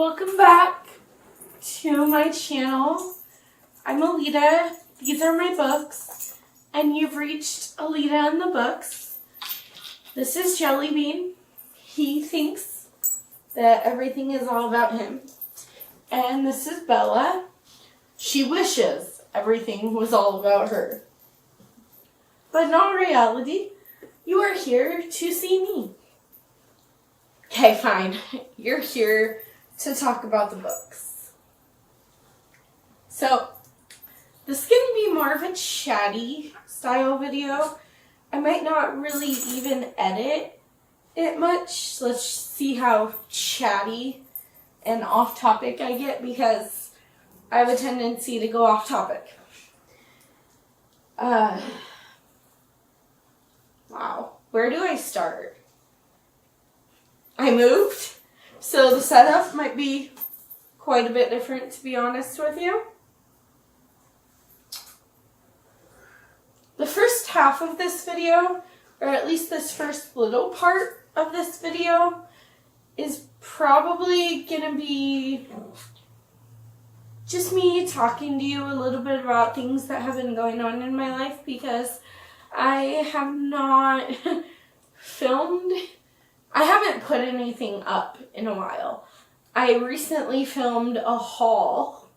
Welcome back to my channel. I'm Alita. These are my books. And you've reached Alita and the books. This is Jellybean. He thinks that everything is all about him. And this is Bella. She wishes everything was all about her. But in all reality, you are here to see me. Okay, fine. You're here to talk about the books. So, this is going to be more of a chatty style video. I might not really even edit it much. Let's see how chatty and off topic I get, because I have a tendency to go off topic. Wow. Where do I start? I moved, so the setup might be quite a bit different, to be honest with you. The first half of this video, or at least this first little part of this video, is probably going to be just me talking to you a little bit about things that have been going on in my life, because I have not filmed. I haven't put anything up in a while. I recently filmed a haul,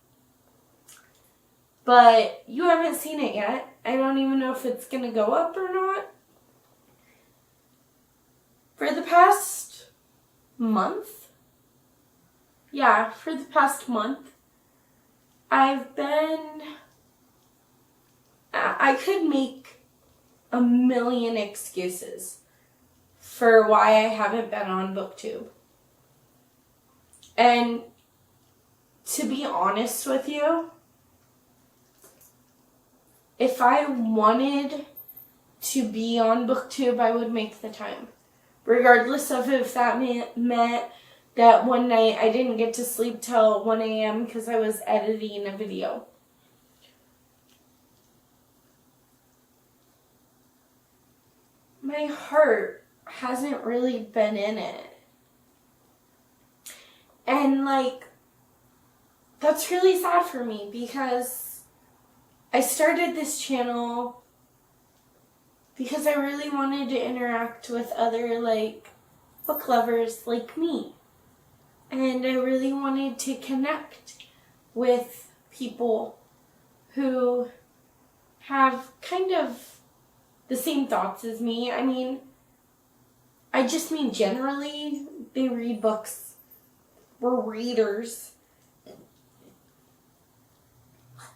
but you haven't seen it yet. I don't even know if it's going to go up or not. For the past month, I could make a million excuses for why I haven't been on Booktube. And to be honest with you, if I wanted to be on Booktube, I would make the time. Regardless of if that meant that one night I didn't get to sleep till 1 a.m. because I was editing a video. My heart hasn't really been in it. And that's really sad for me, because I started this channel because I really wanted to interact with other book lovers like me. And I really wanted to connect with people who have kind of the same thoughts as me. I mean, I just mean generally, they read books. We're readers.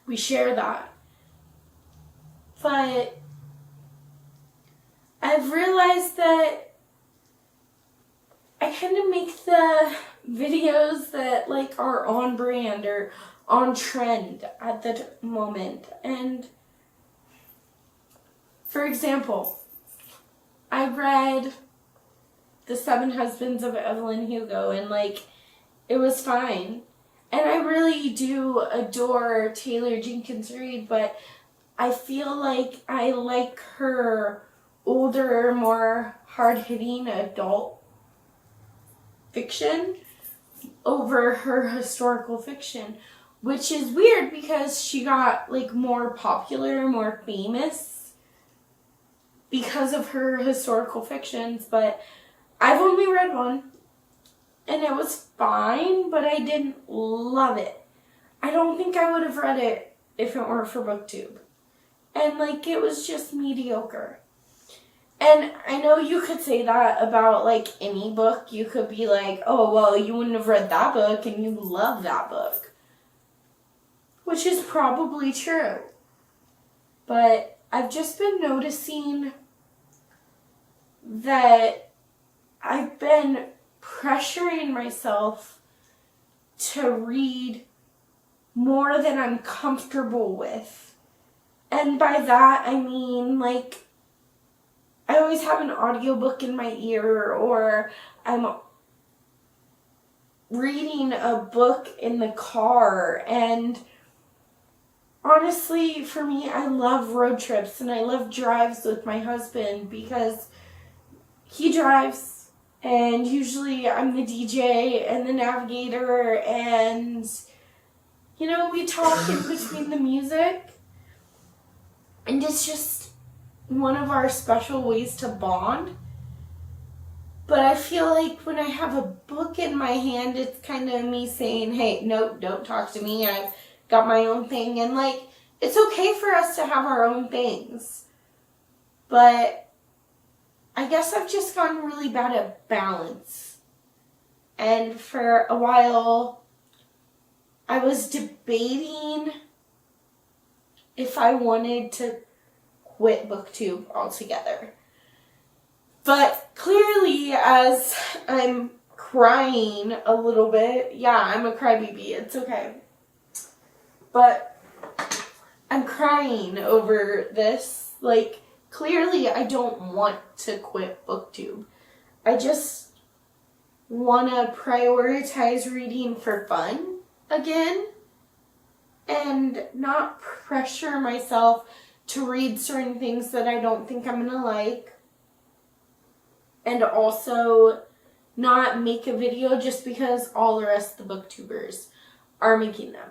We share that. But I've realized that I kind of make the videos that are on brand or on trend at the moment. And for example, I read The 7 Husbands of Evelyn Hugo, and it was fine. And I really do adore Taylor Jenkins Reid, but I feel like I like her older, more hard-hitting adult fiction over her historical fiction, which is weird because she got more popular, more famous because of her historical fictions. But I've only read one, and it was fine, but I didn't love it. I don't think I would have read it if it weren't for Booktube. And it was just mediocre. And I know you could say that about any book. You could be like, oh, well, you wouldn't have read that book and you love that book. Which is probably true. But I've just been noticing that I've been pressuring myself to read more than I'm comfortable with. And by that, I mean, I always have an audiobook in my ear, or I'm reading a book in the car. And honestly, for me, I love road trips and I love drives with my husband, because he drives And usually I'm the DJ and the navigator, and, you know, we talk in between the music. And it's just one of our special ways to bond. But I feel like when I have a book in my hand, it's kind of me saying, hey, no, don't talk to me. I've got my own thing. And, like, it's okay for us to have our own things. But I guess I've just gotten really bad at balance. And for a while, I was debating if I wanted to quit Booktube altogether. But clearly, as I'm crying a little bit, yeah, I'm a crybaby, it's okay. But I'm crying over this. Like, clearly I don't want to quit Booktube. I just want to prioritize reading for fun again and not pressure myself to read certain things that I don't think I'm going to like. And also not make a video just because all the rest of the booktubers are making them.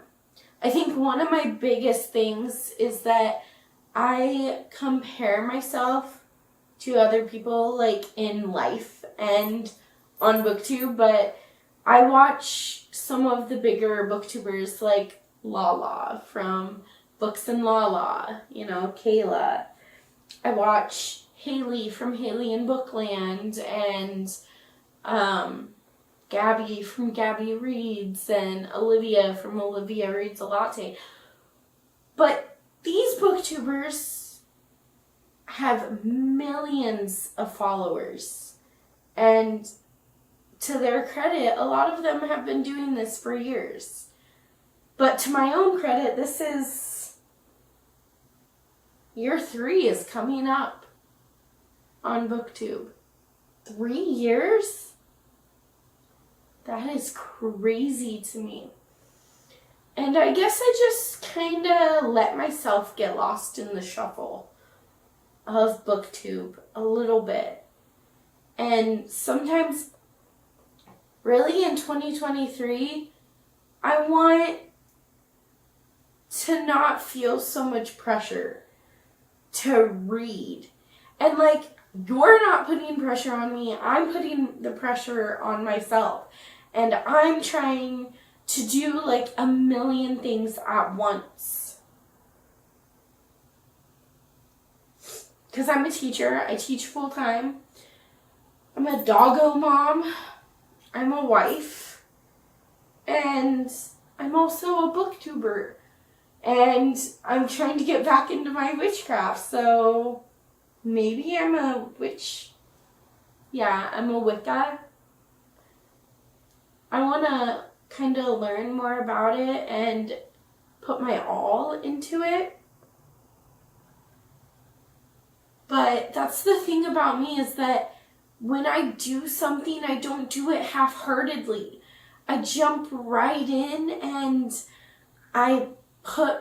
I think one of my biggest things is that I compare myself to other people, like, in life and on Booktube, but I watch some of the bigger booktubers like Lala from Books and Lala, you know, Kayla. I watch Haley from Haley and Bookland, and Gabby from Gabby Reads, and Olivia from Olivia Reads a Latte. But these booktubers have millions of followers, and to their credit, a lot of them have been doing this for years. But to my own credit, this is year 3 is coming up on Booktube. 3 years? That is crazy to me. And I guess I just kind of let myself get lost in the shuffle of Booktube a little bit. And sometimes, really in 2023, I want to not feel so much pressure to read. And, like, you're not putting pressure on me. I'm putting the pressure on myself. And I'm trying to do, like, a million things at once. Because I'm a teacher. I teach full time. I'm a doggo mom. I'm a wife. And I'm also a booktuber. And I'm trying to get back into my witchcraft. So maybe I'm a witch. Yeah, I'm a Wicca. I want to kind of learn more about it and put my all into it. But that's the thing about me, is that when I do something, I don't do it half-heartedly. I jump right in and I put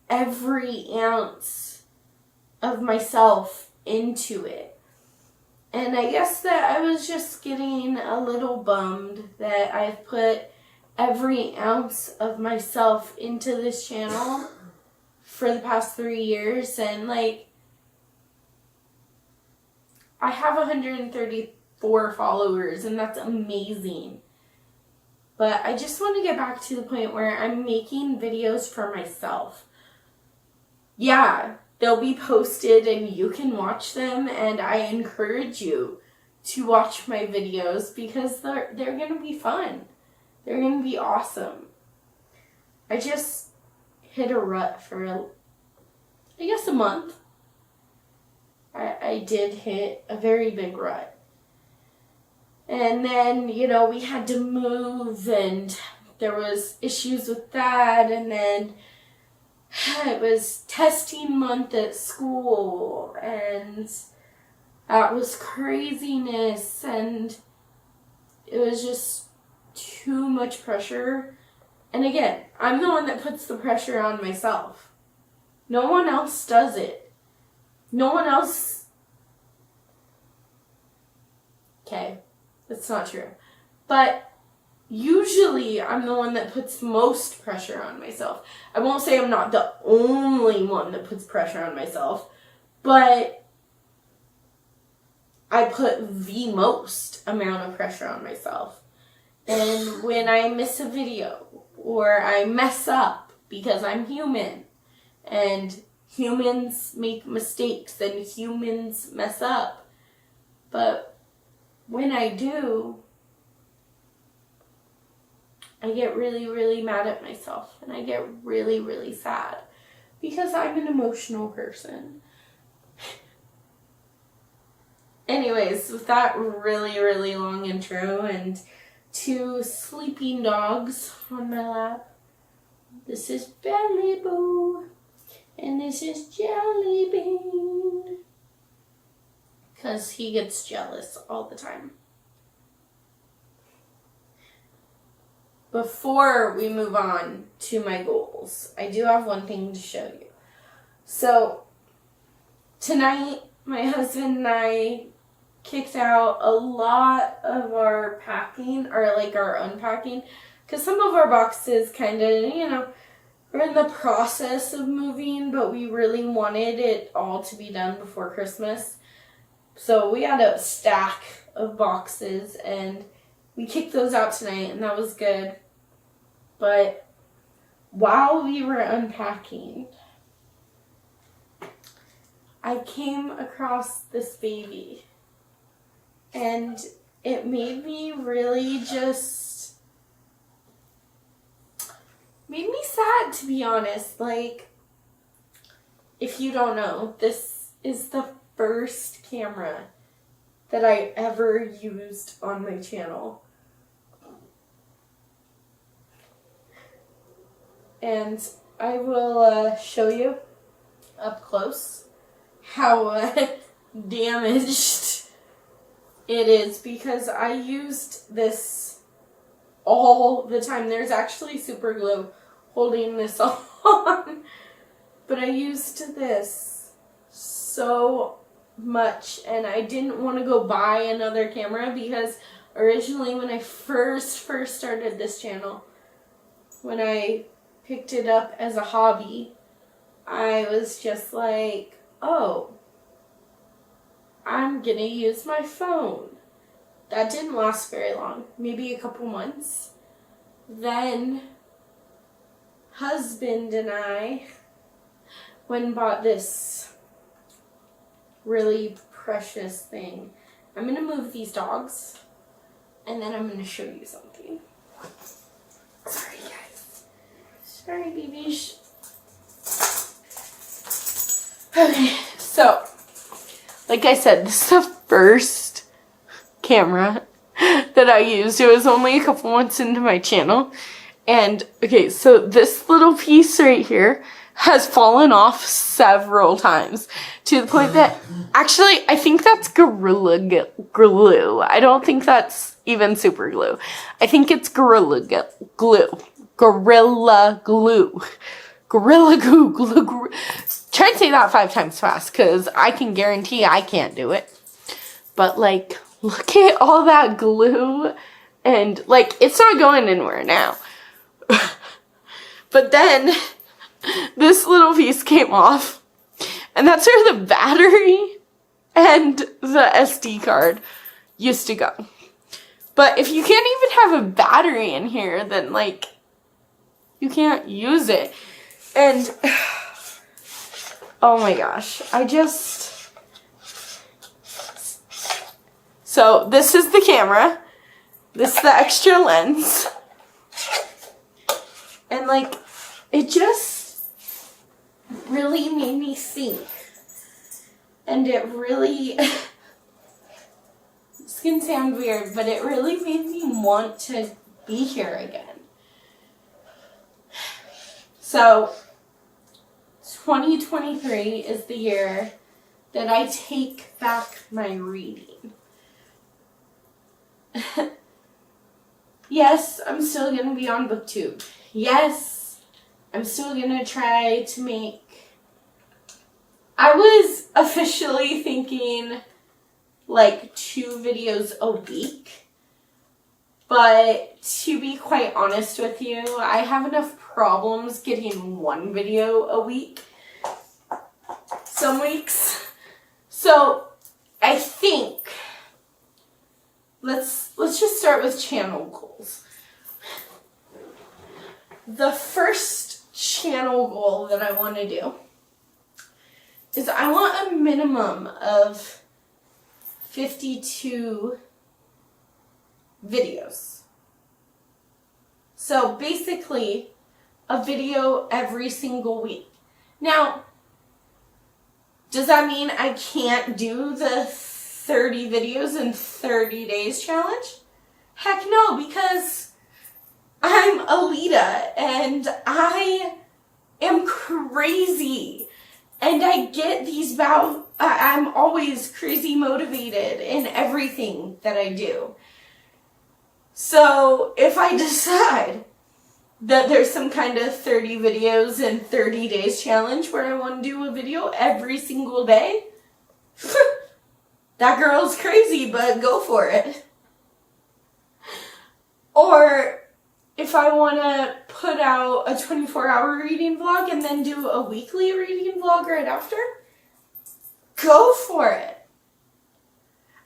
every ounce of myself into it. And I guess that I was just getting a little bummed that I've put every ounce of myself into this channel for the past 3 years. And, like, I have 134 followers, and that's amazing. But I just want to get back to the point where I'm making videos for myself. Yeah, they'll be posted and you can watch them, and I encourage you to watch my videos because they're going to be fun. They're going to be awesome. I just hit a rut for, I guess, a month. I did hit a very big rut. And then, you know, we had to move, and there was issues with that, and then it was testing month at school, and that was craziness, and it was just too much pressure. And again, I'm the one that puts the pressure on myself. No one else does it. No one else. Okay. That's not true. But usually I'm the one that puts most pressure on myself. I won't say I'm not the only one that puts pressure on myself, but I put the most amount of pressure on myself. And when I miss a video or I mess up, because I'm human and humans make mistakes and humans mess up, but when I do, I get really, really mad at myself and I get really, really sad because I'm an emotional person. Anyways, with that really, really long intro and 2 sleeping dogs on my lap, this is Belly Boo and this is Jelly Bean, because he gets jealous all the time. Before we move on to my goals, I do have one thing to show you. So, tonight, my husband and I kicked out a lot of our packing, or like our unpacking, because some of our boxes kind of, we're in the process of moving, but we really wanted it all to be done before Christmas. So we had a stack of boxes, and we kicked those out tonight, and that was good. But while we were unpacking, I came across this baby, and it made me really made me sad, to be honest. Like, if you don't know, this is the first camera that I ever used on my channel. And I will show you up close how damaged it is, because I used this all the time. There's actually super glue holding this on, but I used this so much, and I didn't want to go buy another camera, because originally when I first started this channel, when I picked it up as a hobby, I was just like, oh, I'm gonna use my phone. That didn't last very long, maybe a couple months. Then husband and I went and bought this really precious thing. I'm gonna move these dogs, and then I'm gonna show you something. Sorry, guys. Sorry, babies. Okay, so, like I said, this is the first camera that I used. It was only a couple months into my channel. And, okay, so this little piece right here has fallen off several times, to the point that, actually, I think that's Gorilla Glue. I don't think that's even super glue. I think it's Gorilla Glue. Gorilla Glue. Gorilla Glue. Try and say that 5 times fast, because I can guarantee I can't do it. But, like, look at all that glue, and, like, it's not going anywhere now. But then this little piece came off, and that's where the battery and the SD card used to go. But if you can't even have a battery in here, then, like, you can't use it. And oh my gosh, so this is the camera, this is the extra lens, and, like, it just really made me think, and it really, this can sound weird, but it really made me want to be here again. So, 2023 is the year that I take back my reading. Yes, I'm still going to be on Booktube. Yes, I'm still going to try to make... I was officially thinking, like, 2 videos a week. But to be quite honest with you, I have enough problems getting one video a week some weeks. So I think let's just start with channel goals. The first channel goal that I want to do is I want a minimum of 52 videos. So basically a video every single week. Now, does that mean I can't do the 30 videos in 30 days challenge? Heck no, because I'm Alita and I am crazy. And I get these I'm always crazy motivated in everything that I do. So if I decide that there's some kind of 30 videos in 30 days challenge where I want to do a video every single day, that girl's crazy, but go for it. Or if I want to put out a 24-hour reading vlog and then do a weekly reading vlog right after, go for it.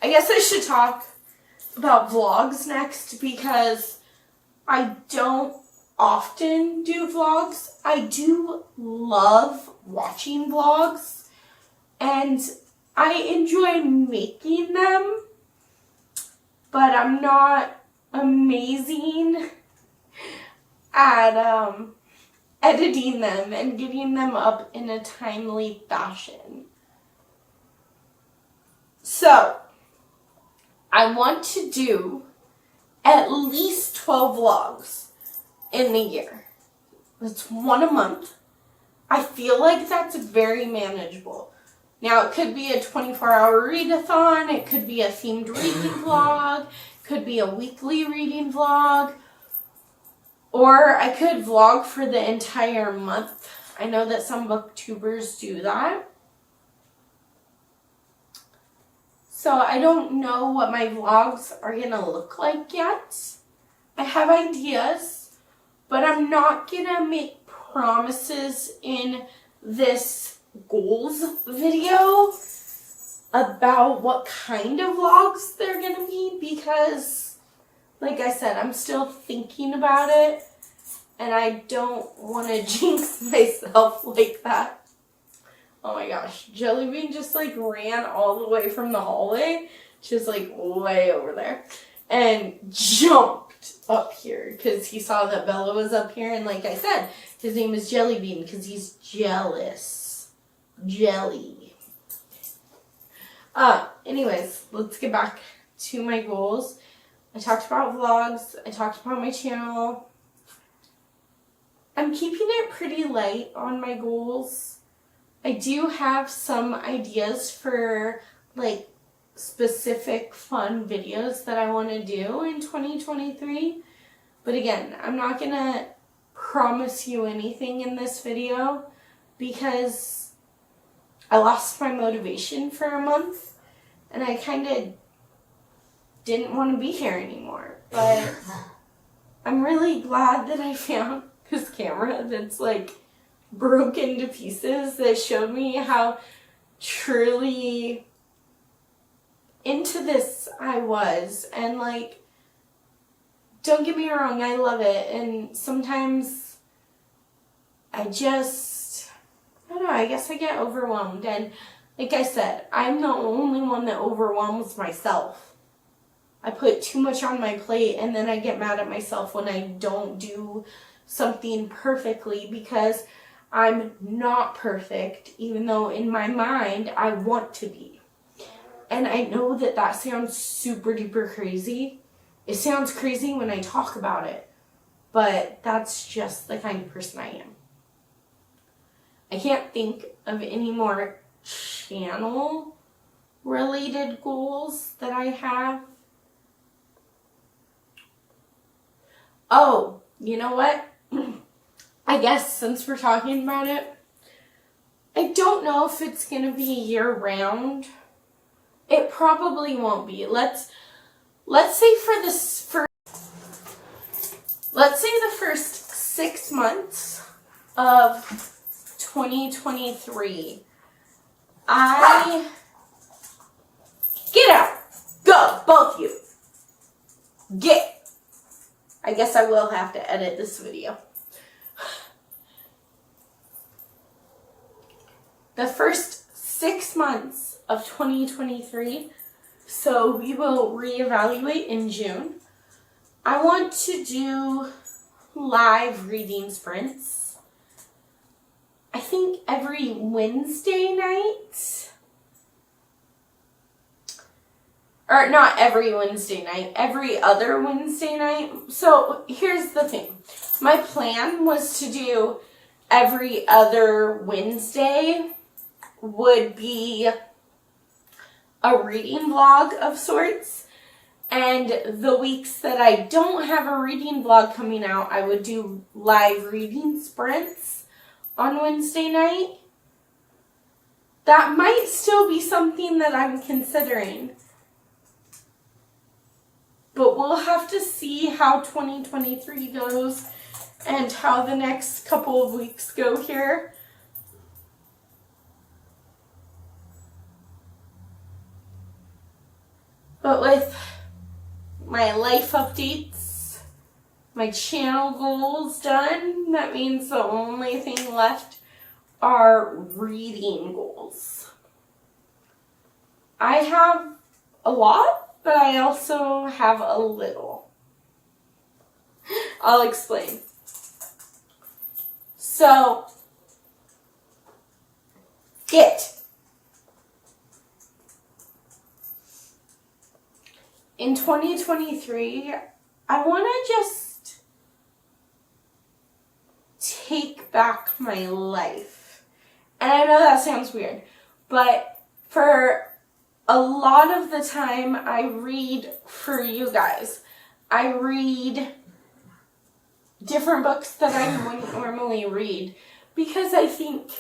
I guess I should talk about vlogs next because I don't often do vlogs. I do love watching vlogs and I enjoy making them, but I'm not amazing at editing them and getting them up in a timely fashion. So, I want to do at least 12 vlogs in the year. That's one a month. I feel like that's very manageable. Now, it could be a 24-hour readathon, it could be a themed reading vlog, could be a weekly reading vlog, or I could vlog for the entire month. I know that some booktubers do that. So I don't know what my vlogs are going to look like yet. I have ideas, but I'm not going to make promises in this goals video about what kind of vlogs they're going to be because, like I said, I'm still thinking about it and I don't want to jinx myself like that. Oh my gosh, Jellybean just like ran all the way from the hallway, just like way over there, and jumped up here because he saw that Bella was up here, and like I said, his name is Jellybean because he's jealous. Jelly. Anyways, let's get back to my goals. I talked about vlogs, I talked about my channel. I'm keeping it pretty light on my goals. I do have some ideas for like specific fun videos that I want to do in 2023. But again, I'm not going to promise you anything in this video because I lost my motivation for a month and I kind of didn't want to be here anymore. But I'm really glad that I found this camera that's like broken to pieces that showed me how truly into this I was. And like, don't get me wrong, I love it, and sometimes I don't know, I guess I get overwhelmed, and like I said, I'm the only one that overwhelms myself. I put too much on my plate and then I get mad at myself when I don't do something perfectly because I'm not perfect, even though in my mind I want to be. And I know that that sounds super duper crazy. It sounds crazy when I talk about it, but that's just the kind of person I am. I can't think of any more channel related goals that I have. Oh, you know what? I guess since we're talking about it, I don't know if it's going to be year-round. It probably won't be. Let's say for this 6 months of 2023, get out. Go, both of you. Get. I guess I will have to edit this video. The first 6 months of 2023, so we will reevaluate in June. I want to do live reading sprints. I think every Wednesday night. Or not every Wednesday night, every other Wednesday night. So here's the thing. My plan was to do every other Wednesday would be a reading vlog of sorts. And the weeks that I don't have a reading vlog coming out, I would do live reading sprints on Wednesday night. That might still be something that I'm considering. But we'll have to see how 2023 goes and how the next couple of weeks go here. But with my life updates, my channel goals done, that means the only thing left are reading goals. I have a lot, but I also have a little. I'll explain. So, in 2023, I want to just take back my life. And I know that sounds weird, but for a lot of the time I read for you guys. I read different books that I wouldn't normally read because I think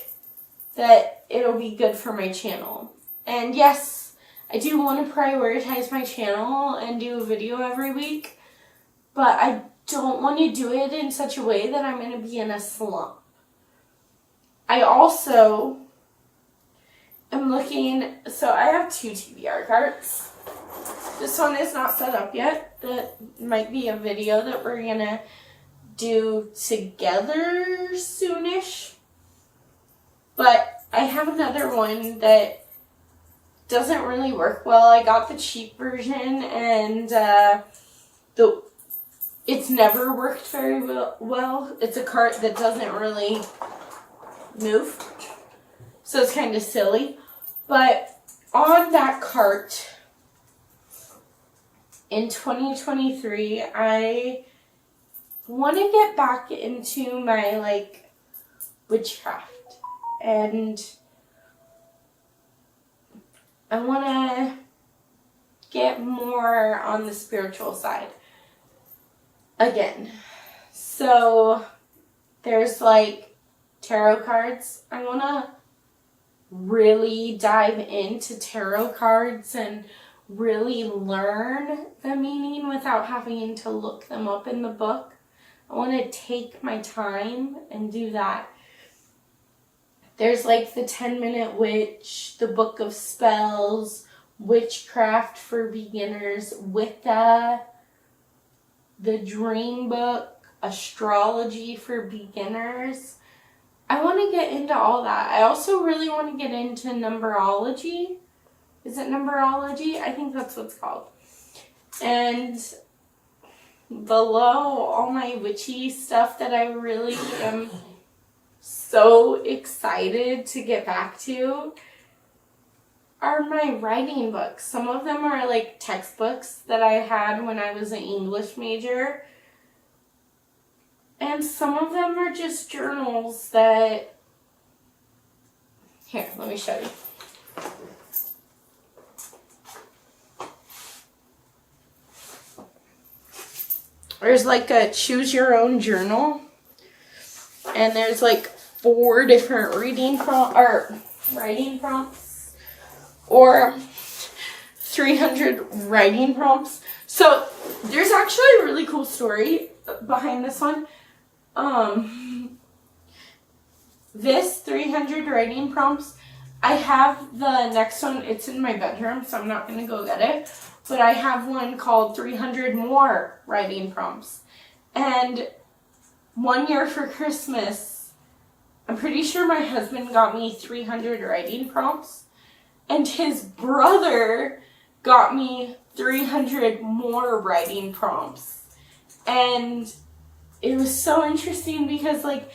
that it'll be good for my channel. And yes, I do want to prioritize my channel and do a video every week, but I don't want to do it in such a way that I'm going to be in a slump. I also am looking, so I have 2 TBR carts. This one is not set up yet. That might be a video that we're going to do together soonish. But I have another one that doesn't really work well. I got the cheap version and it's never worked very well. It's a cart that doesn't really move. So it's kind of silly. But on that cart in 2023, I want to get back into my witchcraft. And I want to get more on the spiritual side again. So there's tarot cards. I want to really dive into tarot cards and really learn the meaning without having to look them up in the book. I want to take my time and do that. There's the 10-Minute Witch, the Book of Spells, Witchcraft for Beginners, Wicca, the Dream Book, Astrology for Beginners. I want to get into all that. I also really want to get into numerology. Is it numerology? I think that's what it's called. And below all my witchy stuff that I really am so excited to get back to are my writing books. Some of them are textbooks that I had when I was an English major. And some of them are just journals that... Here, let me show you. There's a choose your own journal. And there's 4 different writing prompts. Or 300 writing prompts. So there's actually a really cool story behind this one. this 300 writing prompts, I have the next one, it's in my bedroom, so I'm not going to go get it. But I have one called 300 more writing prompts. And one year for Christmas, I'm pretty sure my husband got me 300 writing prompts. And his brother got me 300 more writing prompts. And it was so interesting because, like,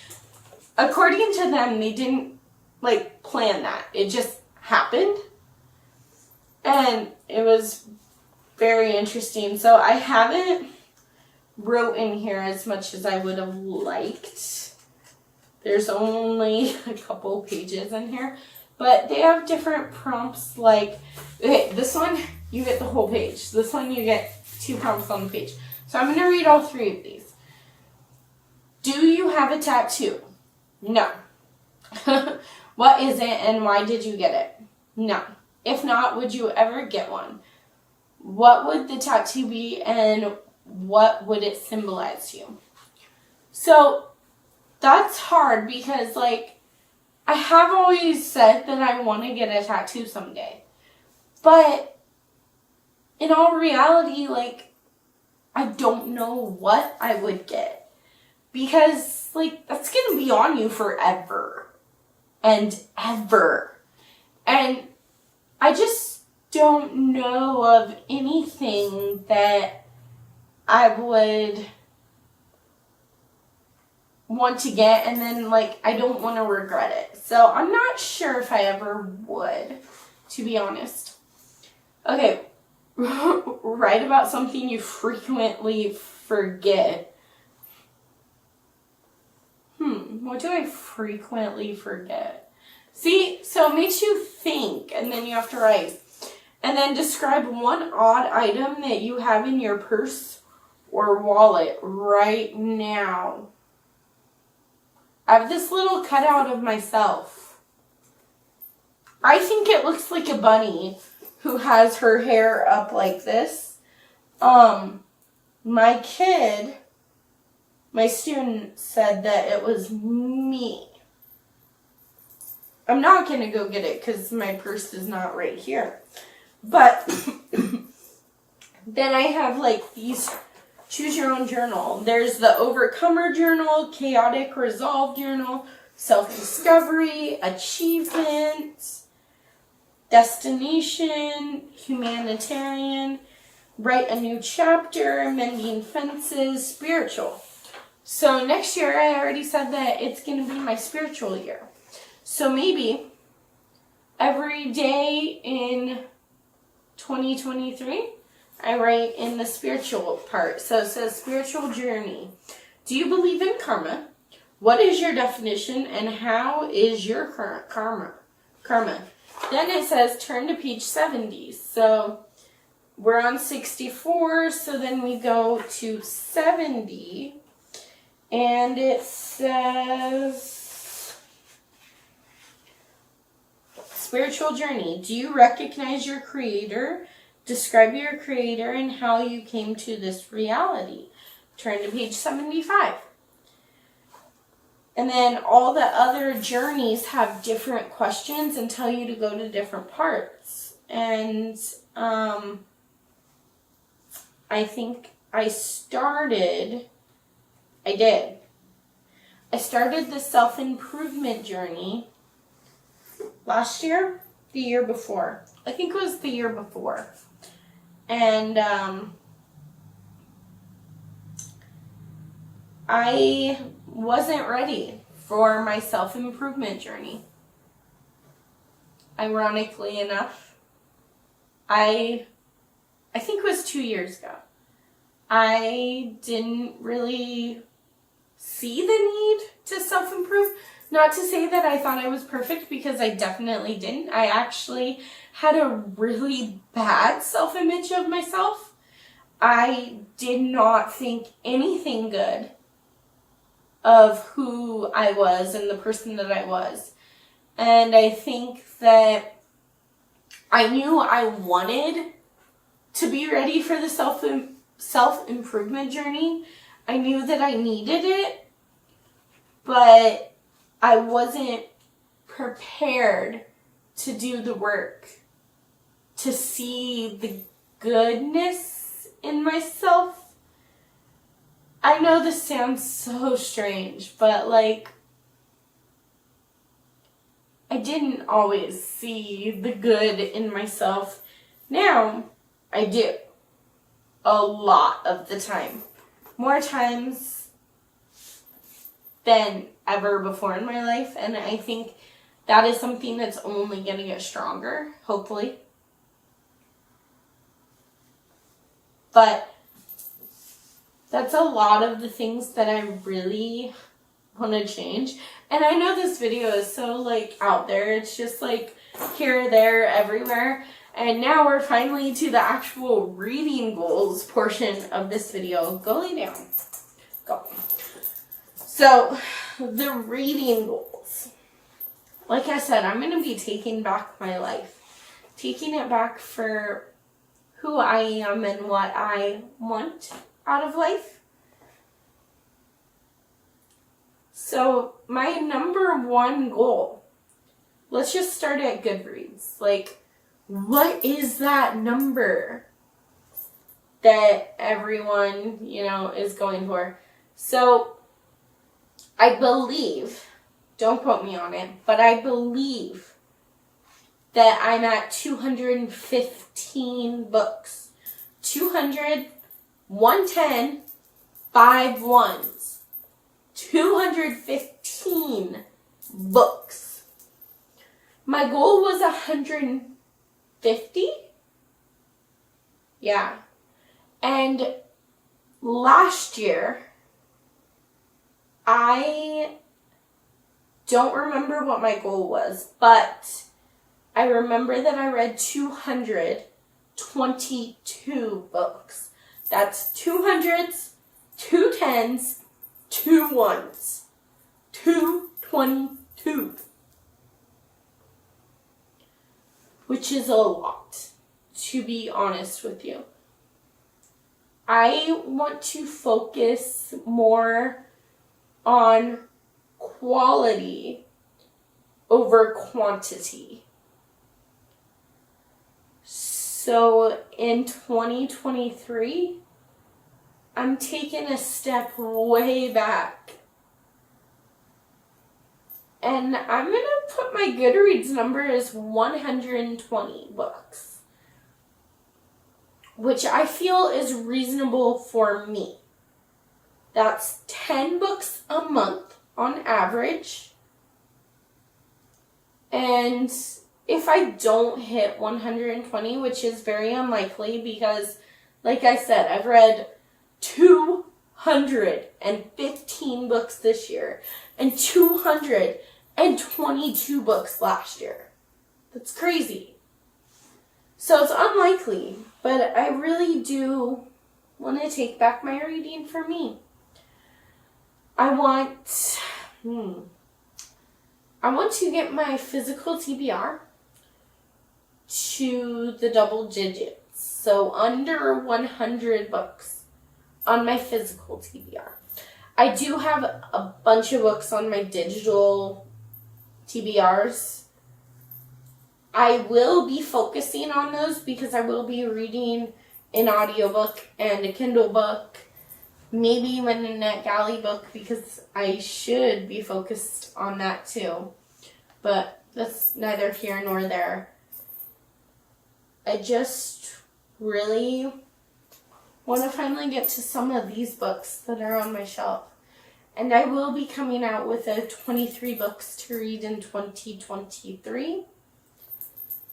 according to them, they didn't, like, plan that. It just happened. And it was very interesting. So I haven't wrote in here as much as I would have liked. There's only a couple pages in here. But they have different prompts, like, okay, this one, you get the whole page. This one, you get 2 prompts on the page. So I'm going to read all 3 of these. Do you have a tattoo? No. What is it and why did you get it? No. If not, would you ever get one? What would the tattoo be and what would it symbolize to you? So that's hard because, like, I have always said that I want to get a tattoo someday. But in all reality, like, I don't know what I would get. Because, like, that's going to be on you forever. And ever. And I just don't know of anything that I would want to get and then, like, I don't want to regret it. So I'm not sure if I ever would, to be honest. Okay, write about something you frequently forget. What do I frequently forget? See, so it makes you think, and then you have to write. And then describe one odd item that you have in your purse or wallet right now. I have this little cutout of myself. I think it looks like a bunny who has her hair up like this. My student said that it was me. I'm not going to go get it because my purse is not right here. But then I have, like, these choose your own journal. There's the Overcomer Journal, Chaotic Resolve Journal, Self-Discovery, Achievement, Destination, Humanitarian, Write a New Chapter, Mending Fences, Spiritual. So next year, I already said that it's going to be my spiritual year. So maybe every day in 2023, I write in the spiritual part. So it says spiritual journey. Do you believe in karma? What is your definition and how is your current karma? Then it says turn to page 70. So we're on 64. So then we go to 70. And it says spiritual journey. Do you recognize your creator? Describe your creator and how you came to this reality. Turn to page 75. And then all the other journeys have different questions and tell you to go to different parts. And I think I started the self-improvement journey last year, the year before. I think it was the year before. And I wasn't ready for my self-improvement journey. Ironically enough, I think it was 2 years ago. I didn't really see the need to self-improve. Not to say that I thought I was perfect, because I definitely didn't. I actually had a really bad self-image of myself. I did not think anything good of who I was and the person that I was. And I think that I knew I wanted to be ready for the self-improvement journey. I knew that I needed it, but I wasn't prepared to do the work, to see the goodness in myself. I know this sounds so strange, but like, I didn't always see the good in myself. Now, I do. A lot of the time. More times than ever before in my life. And I think that is something that's only going to get stronger, hopefully. But that's a lot of the things that I really want to change. And I know this video is so like out there. It's just like here, there, everywhere. And now we're finally to the actual reading goals portion of this video. Go lay down. Go. So, the reading goals. Like I said, I'm going to be taking back my life. Taking it back for who I am and what I want out of life. So, my number one goal. Let's just start at Goodreads. Like, what is that number that everyone, is going for? So, I believe, don't quote me on it, but I believe that I'm at 215 books. 200, 110, 5 ones. 215 books. My goal was 150. Yeah. And last year, I don't remember what my goal was, but I remember that I read 222 books. That's 200s, 210s, 2 ones. 222. Which is a lot, to be honest with you. I want to focus more on quality over quantity. So in 2023, I'm taking a step way back. And I'm going to put my Goodreads number as 120 books. Which I feel is reasonable for me. That's 10 books a month on average. And if I don't hit 120, which is very unlikely because, like I said, I've read 215 books this year and 222 books last year. That's crazy. So it's unlikely, but I really do want to take back my reading for me. I want to get my physical TBR to the double digits. So under 100 books on my physical TBR. I do have a bunch of books on my digital TBRs. I will be focusing on those because I will be reading an audiobook and a Kindle book. Maybe even a NetGalley book because I should be focused on that too. But that's neither here nor there. I just really want to finally get to some of these books that are on my shelf. And I will be coming out with a 23 books to read in 2023.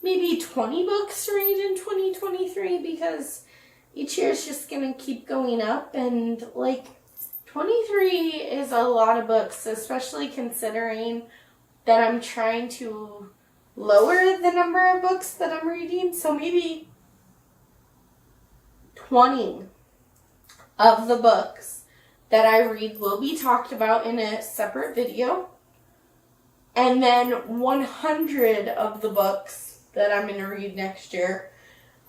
Maybe 20 books to read in 2023 because each year is just going to keep going up. And like 23 is a lot of books, especially considering that I'm trying to lower the number of books that I'm reading. So maybe 20 of the books that I read will be talked about in a separate video. And then 100 of the books that I'm going to read next year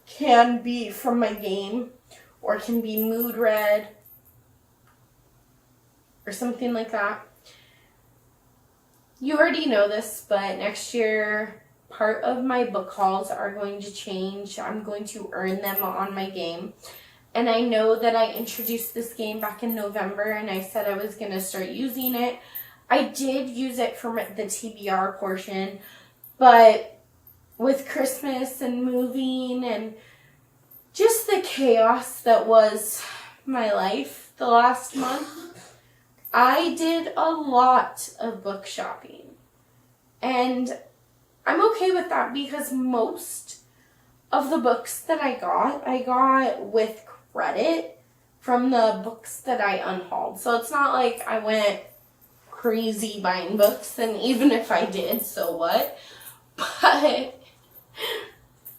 can be from my game or can be mood read or something like that. You already know this, but next year, part of my book hauls are going to change. I'm going to earn them on my game. And I know that I introduced this game back in November, and I said I was going to start using it. I did use it for the TBR portion, but with Christmas and moving and just the chaos that was my life the last month, I did a lot of book shopping. And I'm okay with that because most of the books that I got with credit from the books that I unhauled. So it's not like I went crazy buying books, and even if I did, so what? But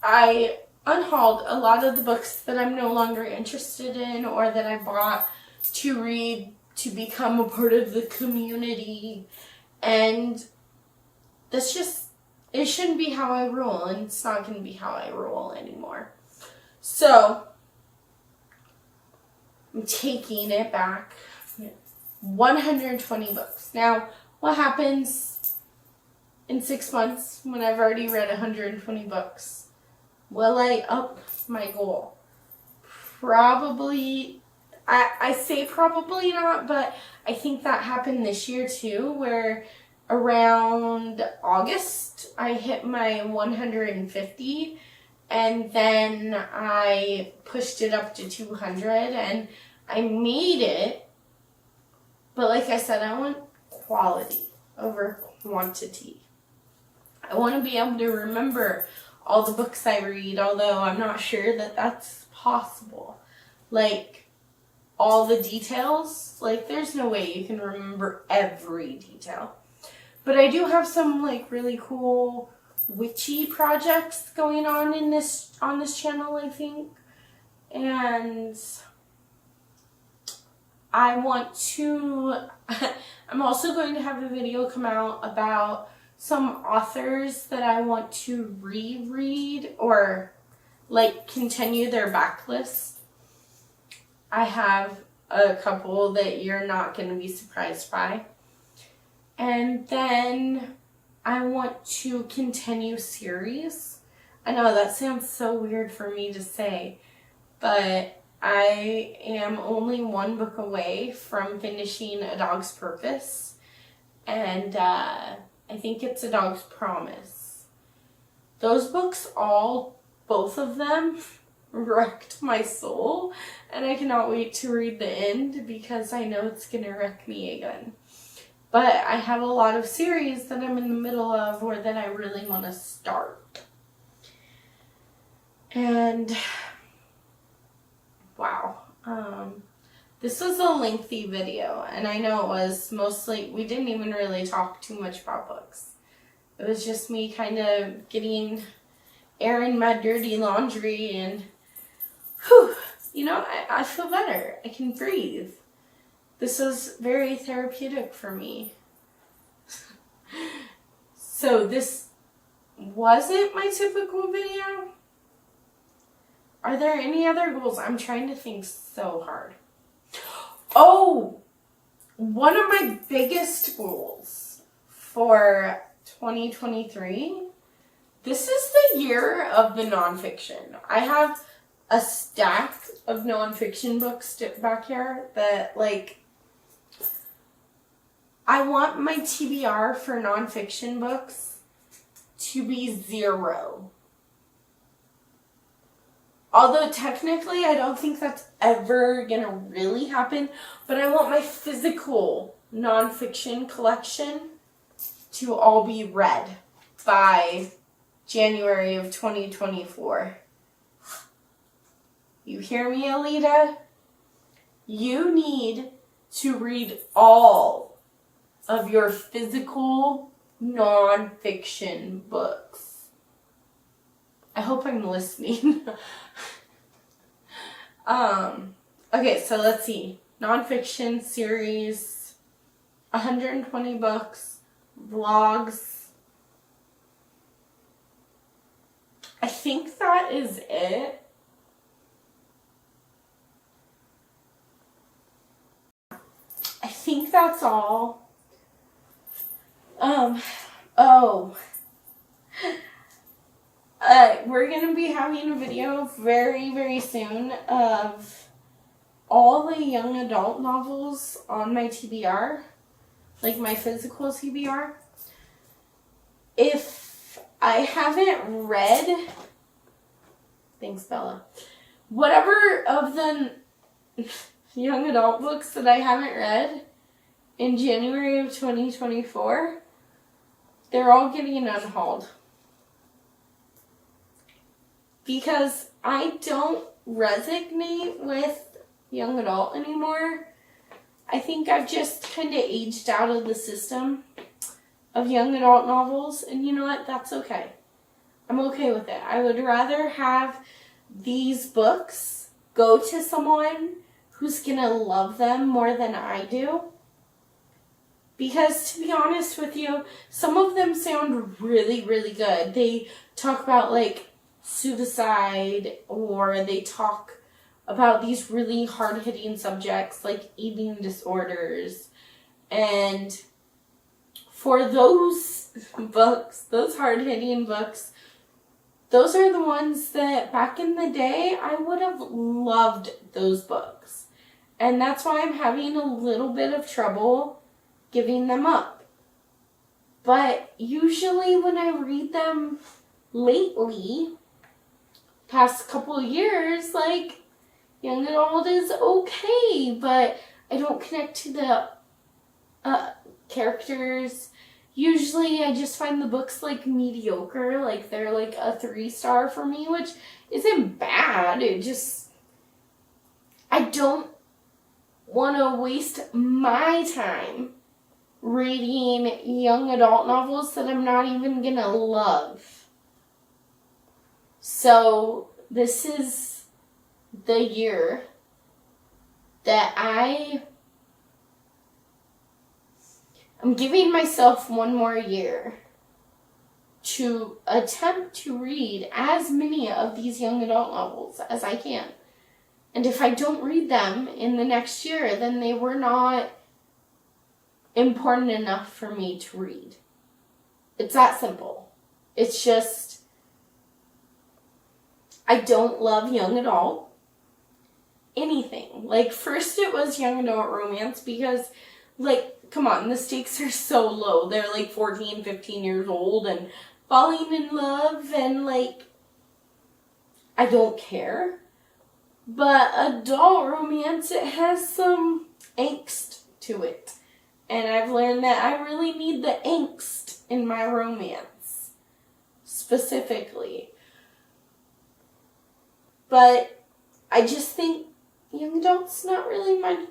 I unhauled a lot of the books that I'm no longer interested in or that I bought to read to become a part of the community. And that's just, it shouldn't be how I roll, and it's not going to be how I roll anymore. So, I'm taking it back. 120 books. Now, what happens in 6 months when I've already read 120 books? Will I up my goal? Probably. I say probably not, but I think that happened this year too, where around August I hit my 150, and then I pushed it up to 200, and I made it. But like I said, I want quality over quantity. I want to be able to remember all the books I read, although I'm not sure that that's possible. Like, all the details, like, there's no way you can remember every detail. But I do have some, like, really cool witchy projects going on on this channel, I think. And I want to, I'm also going to have a video come out about some authors that I want to reread or, like, continue their backlist. I have a couple that you're not going to be surprised by. And then I want to continue series. I know that sounds so weird for me to say, but I am only one book away from finishing A Dog's Purpose. And I think it's A Dog's Promise. Those books both of them, wrecked my soul, and I cannot wait to read the end because I know it's going to wreck me again. But I have a lot of series that I'm in the middle of or that I really want to start. And wow, this was a lengthy video, and I know it was mostly, we didn't even really talk too much about books. It was just me kind of airing my dirty laundry, and whew, you know, I feel better. I can breathe. This was very therapeutic for me. So this wasn't my typical video. Are there any other goals? I'm trying to think so hard. Oh, one of my biggest goals for 2023, this is the year of the nonfiction. I have a stack of nonfiction books back here that, like, I want my TBR for nonfiction books to be 0. Although technically I don't think that's ever gonna really happen, but I want my physical nonfiction collection to all be read by January of 2024. You hear me, Alita? You need to read all of your physical nonfiction books. I hope I'm listening. Okay, so let's see. Nonfiction series, 120 books, vlogs. I think that is it. I think that's all. Oh. We're going to be having a video very, very soon of all the young adult novels on my TBR, like my physical TBR. If I haven't read, thanks Bella, whatever of the young adult books that I haven't read in January of 2024, they're all getting unhauled. Because I don't resonate with young adult anymore. I think I've just kind of aged out of the system of young adult novels. And you know what? That's okay. I'm okay with it. I would rather have these books go to someone who's going to love them more than I do. Because to be honest with you, some of them sound really, really good. They talk about like suicide, or they talk about these really hard-hitting subjects like eating disorders. And for those books, those hard-hitting books, those are the ones that back in the day I would have loved those books. And that's why I'm having a little bit of trouble giving them up. But usually when I read them lately, past couple of years, like, young adult is okay, but I don't connect to the characters. Usually I just find the books like mediocre, like they're like a 3-star for me, which isn't bad. It just, I don't want to waste my time reading young adult novels that I'm not even gonna love. So this is the year that I'm giving myself one more year to attempt to read as many of these young adult novels as I can. And if I don't read them in the next year, then they were not important enough for me to read. It's that simple. It's just, I don't love young adult anything. Like, first it was young adult romance because, like, come on, the stakes are so low. They're like 14, 15 years old and falling in love, and like, I don't care. But adult romance, it has some angst to it. And I've learned that I really need the angst in my romance, specifically. But I just think young adult's not really my,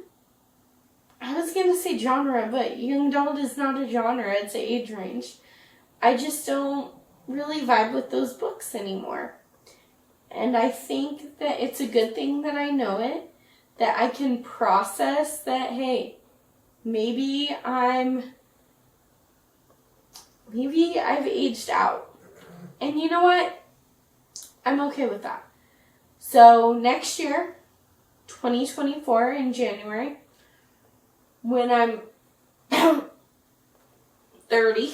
I was going to say genre, but young adult is not a genre, it's an age range. I just don't really vibe with those books anymore. And I think that it's a good thing that I know it, that I can process that, hey, maybe I've aged out. And you know what? I'm okay with that. So next year, 2024 in January, when I'm 30,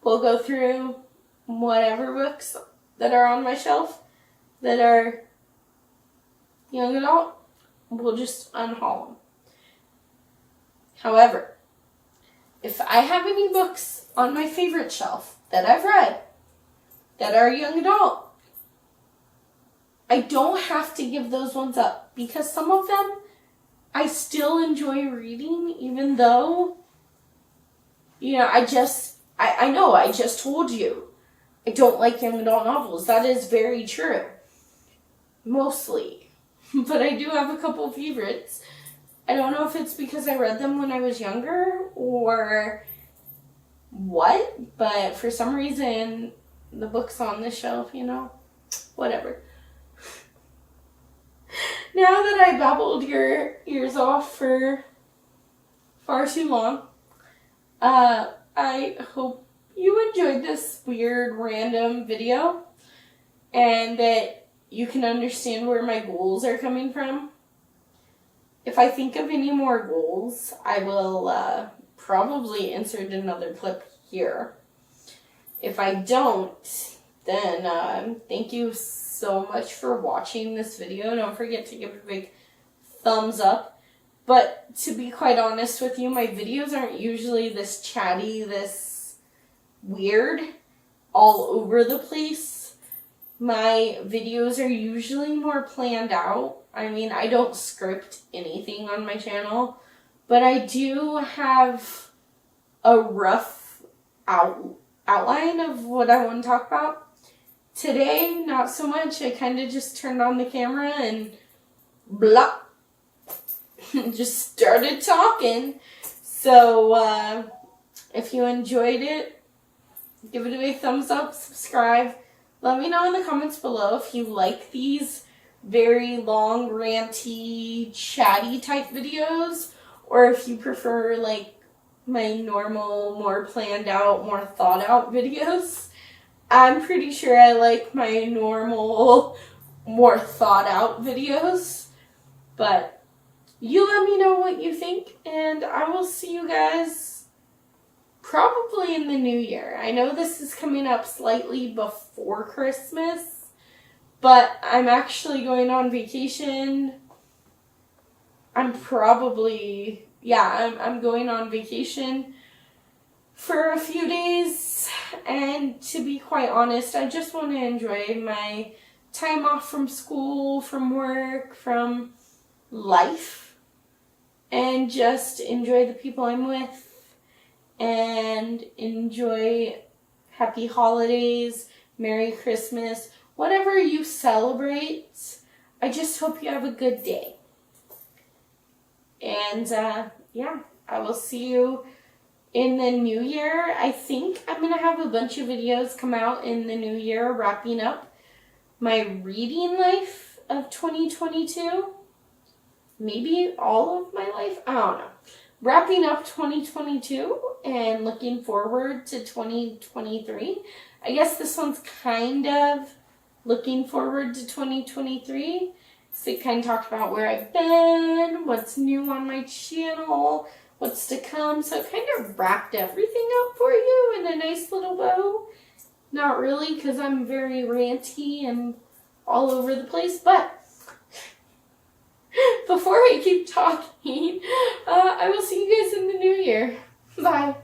we'll go through whatever books that are on my shelf that are young adult. We'll just unhaul them. However, if I have any books on my favorite shelf that I've read that are young adult, I don't have to give those ones up, because some of them I still enjoy reading, even though, you know, I know I just told you I don't like young adult novels. That is very true. Mostly. But I do have a couple favorites. I don't know if it's because I read them when I was younger or what, but for some reason, the book's on the shelf, you know? Whatever. Now that I babbled your ears off for far too long, I hope you enjoyed this weird, random video and that you can understand where my goals are coming from. if I think of any more goals, I will probably insert another clip here. If I don't, then thank you so much for watching this video. Don't forget to give it a big thumbs up. But to be quite honest with you, my videos aren't usually this chatty, this weird, all over the place. My videos are usually more planned out. I mean, I don't script anything on my channel, but I do have a rough outline of what I want to talk about. Today, not so much. I kind of just turned on the camera and blah, just started talking. So, if you enjoyed it, give it a big thumbs up, subscribe. Let me know in the comments below if you like these very long, ranty, chatty type videos, or if you prefer like my normal, more planned out, more thought out videos. I'm pretty sure I like my normal, more thought out videos, but you let me know what you think, and I will see you guys probably in the new year. I know this is coming up slightly before Christmas, but I'm actually going on vacation. I'm going on vacation for a few days, and to be quite honest, I just want to enjoy my time off from school, from work, from life, and just enjoy the people I'm with, and enjoy happy holidays, Merry Christmas, whatever you celebrate. I just hope you have a good day. And I will see you in the new year. I think I'm going to have a bunch of videos come out in the new year, wrapping up my reading life of 2022. Maybe all of my life. I don't know. Wrapping up 2022 and looking forward to 2023. I guess this one's kind of looking forward to 2023. So it kind of talked about where I've been, what's new on my channel, what's to come. So it kind of wrapped everything up for you in a nice little bow. Not really, because I'm very ranty and all over the place. But before I keep talking, I will see you guys in the new year. Bye.